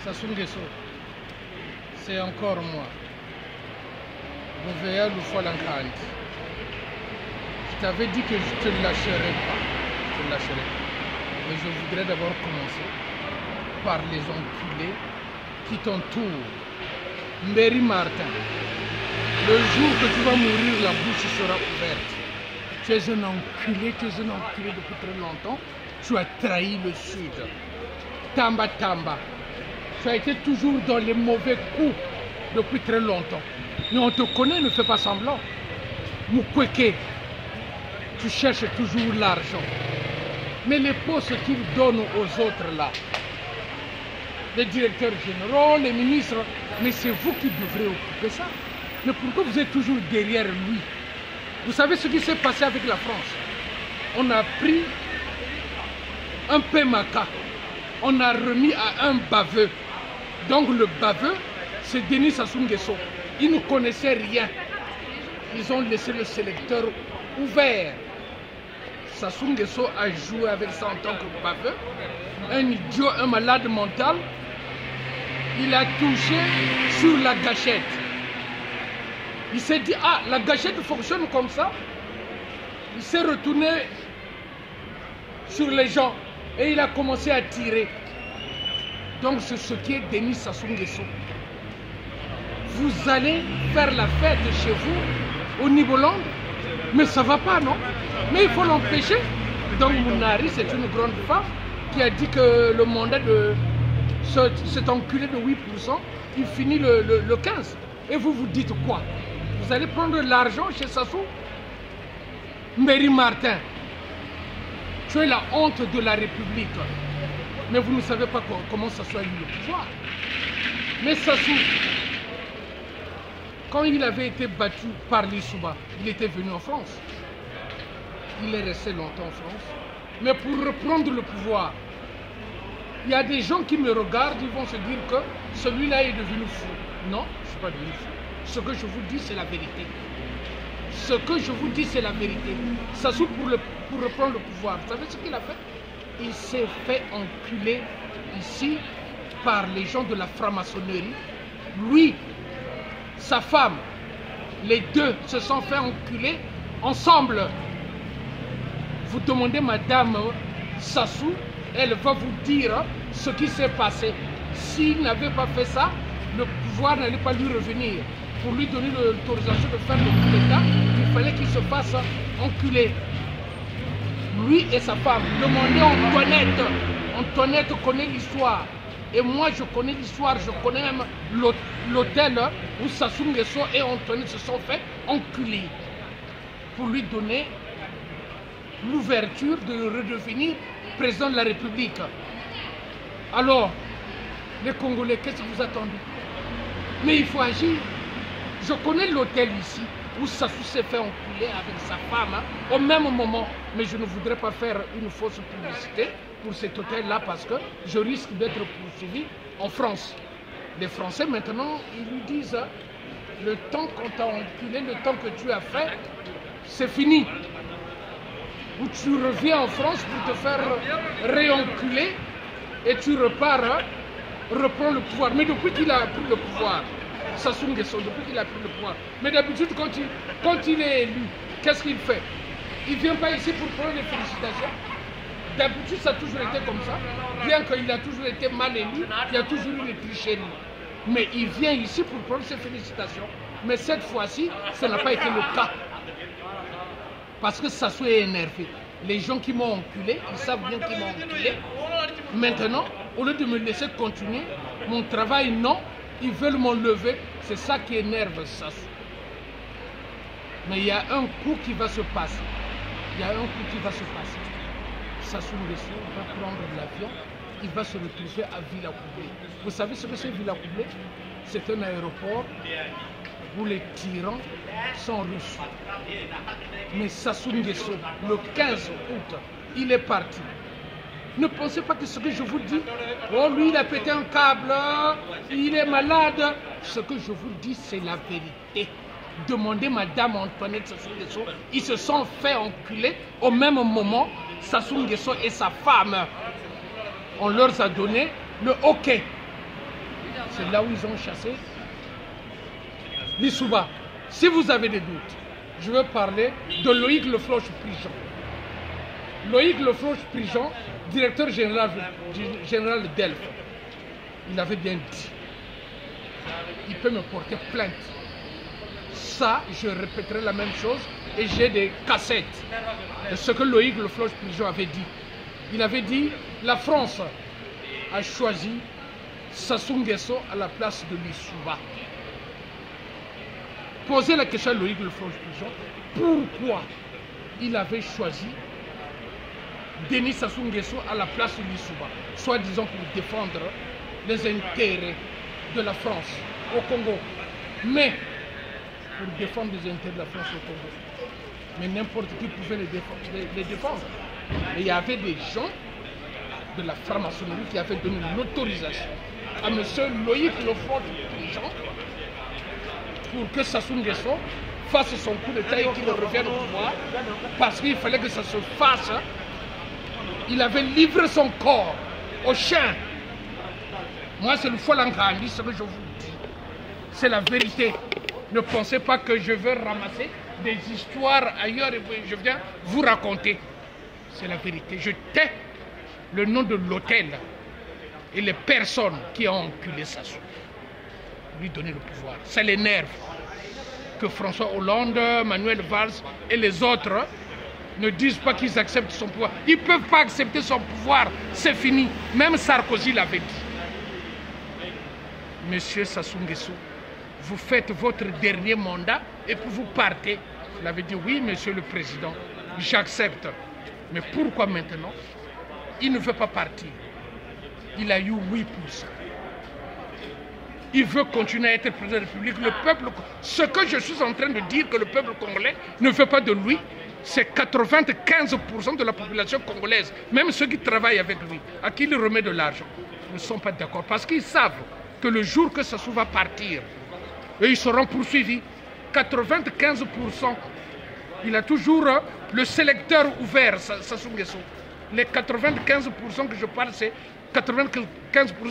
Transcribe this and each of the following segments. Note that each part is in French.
Sassou Nguesso, c'est encore moi. Vous veillez le Folankant. Je t'avais dit que je ne te lâcherai pas. Je te lâcherai pas. Mais je voudrais d'abord commencer par les enculés qui t'entourent. Mbéry Martin, le jour que tu vas mourir, la bouche sera ouverte. Tu es un enculé depuis très longtemps. Tu as trahi le Sud. Tamba Tamba. Tu as été toujours dans les mauvais coups depuis très longtemps. Mais on te connaît, ne fais pas semblant. Mukwege, tu cherches toujours l'argent. Mais les postes qu'ils donnent aux autres là, les directeurs généraux, les ministres, mais c'est vous qui devrez occuper ça. Mais pourquoi vous êtes toujours derrière lui? Vous savez ce qui s'est passé avec la France? On a pris un PMK, on a remis à un baveux. Donc le baveux, c'est Denis Sassou Nguesso. Ils ne connaissaient rien. Ils ont laissé le sélecteur ouvert. Sassou Nguesso a joué avec ça en tant que baveux. Un idiot, un malade mental. Il a touché sur la gâchette. Il s'est dit, ah, la gâchette fonctionne comme ça. Il s'est retourné sur les gens et il a commencé à tirer. Donc c'est ce qui est Denis Sassou Nguesso. Vous allez faire la fête chez vous, au Niboland, mais ça ne va pas, non? Mais il faut l'empêcher. Donc Mounari, c'est une grande femme qui a dit que le mandat de cet enculé de 8%, il finit le 15. Et vous vous dites quoi? Vous allez prendre l'argent chez Sassou? Mbéry Martin, tu es la honte de la République. Mais vous ne savez pas comment Sassou a eu le pouvoir. Mais Sassou, quand il avait été battu par l'Issouba, il était venu en France. Il est resté longtemps en France. Mais pour reprendre le pouvoir, il y a des gens qui me regardent, ils vont se dire que celui-là est devenu fou. Non, je ne suis pas devenu fou. Ce que je vous dis, c'est la vérité. Ce que je vous dis, c'est la vérité. Sassou, pour reprendre le pouvoir, vous savez ce qu'il a fait? Il s'est fait enculer ici par les gens de la franc-maçonnerie. Lui, sa femme, les deux se sont fait enculer ensemble. Vous demandez Madame Sassou, elle va vous dire ce qui s'est passé. S'il n'avait pas fait ça, le pouvoir n'allait pas lui revenir. Pour lui donner l'autorisation de faire le coup d'État, il fallait qu'il se fasse enculer. Lui et sa femme. Demandez Antoinette. Antoinette connaît l'histoire. Et moi, je connais l'histoire. Je connais même l'hôtel où Sassou Nguesso et Antoinette se sont fait enculer. Pour lui donner l'ouverture de redevenir président de la République. Alors, les Congolais, qu'est-ce que vous attendez? Mais il faut agir. Je connais l'hôtel ici où Sassou s'est fait enculer avec sa femme au même moment. Mais je ne voudrais pas faire une fausse publicité pour cet hôtel-là parce que je risque d'être poursuivi en France. Les Français maintenant, ils lui disent le temps qu'on t'a enculé, le temps que tu as fait, c'est fini. Ou tu reviens en France pour te faire réenculer et tu repars, reprends le pouvoir. Mais depuis qu'il a pris le pouvoir, Sassou Nguesso, depuis qu'il a pris le pouvoir, mais d'habitude quand il est élu, qu'est-ce qu'il fait? Il ne vient pas ici pour prendre les félicitations. D'habitude, ça a toujours été comme ça. Bien qu'il a toujours été mal élu, il y a toujours eu des tricheries. Mais il vient ici pour prendre ses félicitations. Mais cette fois-ci, ça n'a pas été le cas. Parce que Sassou est énervé. Les gens qui m'ont enculé, ils savent bien qu'ils m'ont enculé. Maintenant, au lieu de me laisser continuer, mon travail, non, ils veulent m'enlever. C'est ça qui énerve Sassou. Mais il y a un coup qui va se passer. Il y a un coup qui va se passer. Sassou Nguesso va prendre l'avion, il va se retrouver à Villacoublay. Vous savez ce que c'est Villacoublay? C'est un aéroport où les tyrans sont reçus. Mais Sassou Nguesso, le 15 août, il est parti. Ne pensez pas que ce que je vous dis, oh lui il a pété un câble, il est malade. Ce que je vous dis, c'est la vérité. Demandez Madame Antoinette Sassou Nguesso, ils se sont fait enculer au même moment. Sassou Nguesso et sa femme, on leur a donné le hockey. C'est là où ils ont chassé Lissouba. Si vous avez des doutes, je veux parler de Loïc Lefloche-Prigent. Loïc Lefloche-Prigent, directeur général de Delphes, il avait bien dit, il peut me porter plainte. Ça, je répéterai la même chose et j'ai des cassettes de ce que Loïc Lefloche-Prigent avait dit. Il avait dit, la France a choisi Sassou Nguesso à la place de Lissouba. Posez la question à Loïc Lefloche-Prigent, pourquoi il avait choisi Denis Sassou Nguesso à la place de Lissouba, soit disant pour défendre les intérêts de la France au Congo, mais pour défendre les intérêts de la France au Congo. Mais n'importe qui pouvait les défendre. Et il y avait des gens de la franc-maçonnerie qui avaient donné l'autorisation à M. Loïc Lefloche-Prigent pour que Sassou Nguesso fasse son coup d'État et qu'il revienne au pouvoir, parce qu'il fallait que ça se fasse. Il avait livré son corps aux chiens. Moi, c'est le Folankandi, ce que je vous dis. C'est la vérité. Ne pensez pas que je veux ramasser des histoires ailleurs et je viens vous raconter. C'est la vérité. Je tais le nom de l'hôtel et les personnes qui ont enculé Sassou. Lui donner le pouvoir. Ça l'énerve que François Hollande, Manuel Valls et les autres ne disent pas qu'ils acceptent son pouvoir. Ils ne peuvent pas accepter son pouvoir. C'est fini. Même Sarkozy l'avait dit. Monsieur Sassou Nguesso, vous faites votre dernier mandat et puis vous partez. Il avait dit oui, monsieur le président, j'accepte. Mais pourquoi maintenant? Il ne veut pas partir. Il a eu 8%. Il veut continuer à être président de la République. Le peuple, ce que je suis en train de dire que le peuple congolais ne veut pas de lui, c'est 95% de la population congolaise, même ceux qui travaillent avec lui, à qui il remet de l'argent, ne sont pas d'accord. Parce qu'ils savent que le jour que Sassou va partir, et ils seront poursuivis. 95%, il a toujours le sélecteur ouvert, Sassou Nguesso. Les 95% que je parle, c'est 95%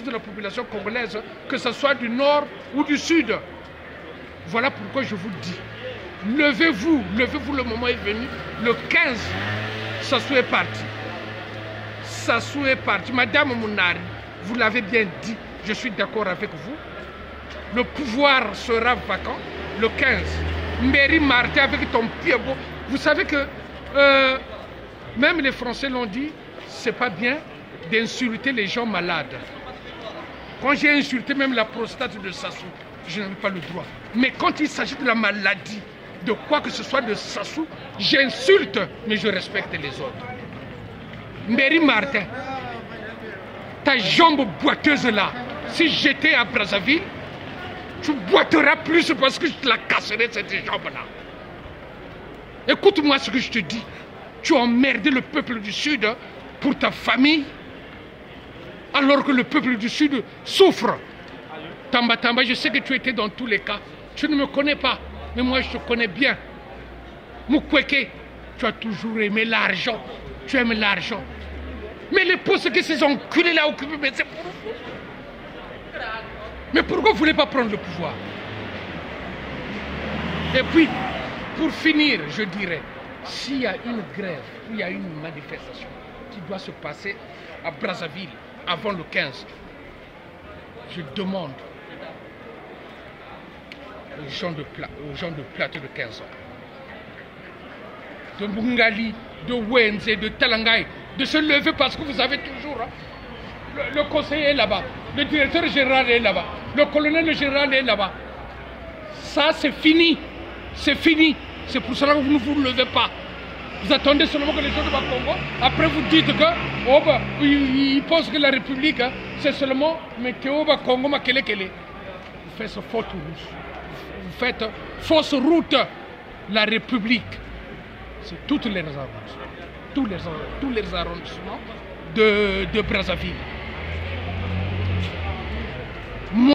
de la population congolaise, que ce soit du nord ou du sud. Voilà pourquoi je vous dis, levez-vous, le moment est venu. Le 15, Sassou est parti. Sassou est parti. Madame Mounari, vous l'avez bien dit, je suis d'accord avec vous. Le pouvoir sera vacant le 15. Mbéri Martin avec ton pied beau. Vous savez que même les Français l'ont dit, c'est pas bien d'insulter les gens malades. Quand j'ai insulté même la prostate de Sassou, je n'avais pas le droit. Mais quand il s'agit de la maladie, de quoi que ce soit de Sassou, j'insulte, mais je respecte les autres. Mbéri Martin, ta jambe boiteuse là, si j'étais à Brazzaville, tu boiteras plus parce que je te la casserai cette jambe-là. Écoute-moi ce que je te dis. Tu as emmerdé le peuple du Sud pour ta famille, alors que le peuple du Sud souffre. Tamba Tamba, je sais que tu étais dans tous les cas. Tu ne me connais pas, mais moi je te connais bien. Mukwege, tu as toujours aimé l'argent. Tu aimes l'argent. Mais les postes que ces enculés-là occupent, mais c'est pour vous. Mais pourquoi vous ne voulez pas prendre le pouvoir? Et puis, pour finir, je dirais, s'il y a une grève ou il y a une manifestation qui doit se passer à Brazzaville avant le 15, je demande aux gens de plateau de 15 ans, de Bungali, de Wenze, de Talangay, de se lever parce que vous avez toujours... Le conseiller est là-bas, le directeur général est là-bas, le colonel général est là-bas. Ça, c'est fini. C'est fini. C'est pour cela que vous ne vous levez pas. Vous attendez seulement que les gens de Congo, après vous dites que oh bah, ils pensent que la République, hein, c'est seulement mais que oh bah, Congo, ma kele. Vous faites fausse route. Vous faites fausse route. La République, c'est toutes les arrondissements. Tous les arrondissements de Brazzaville.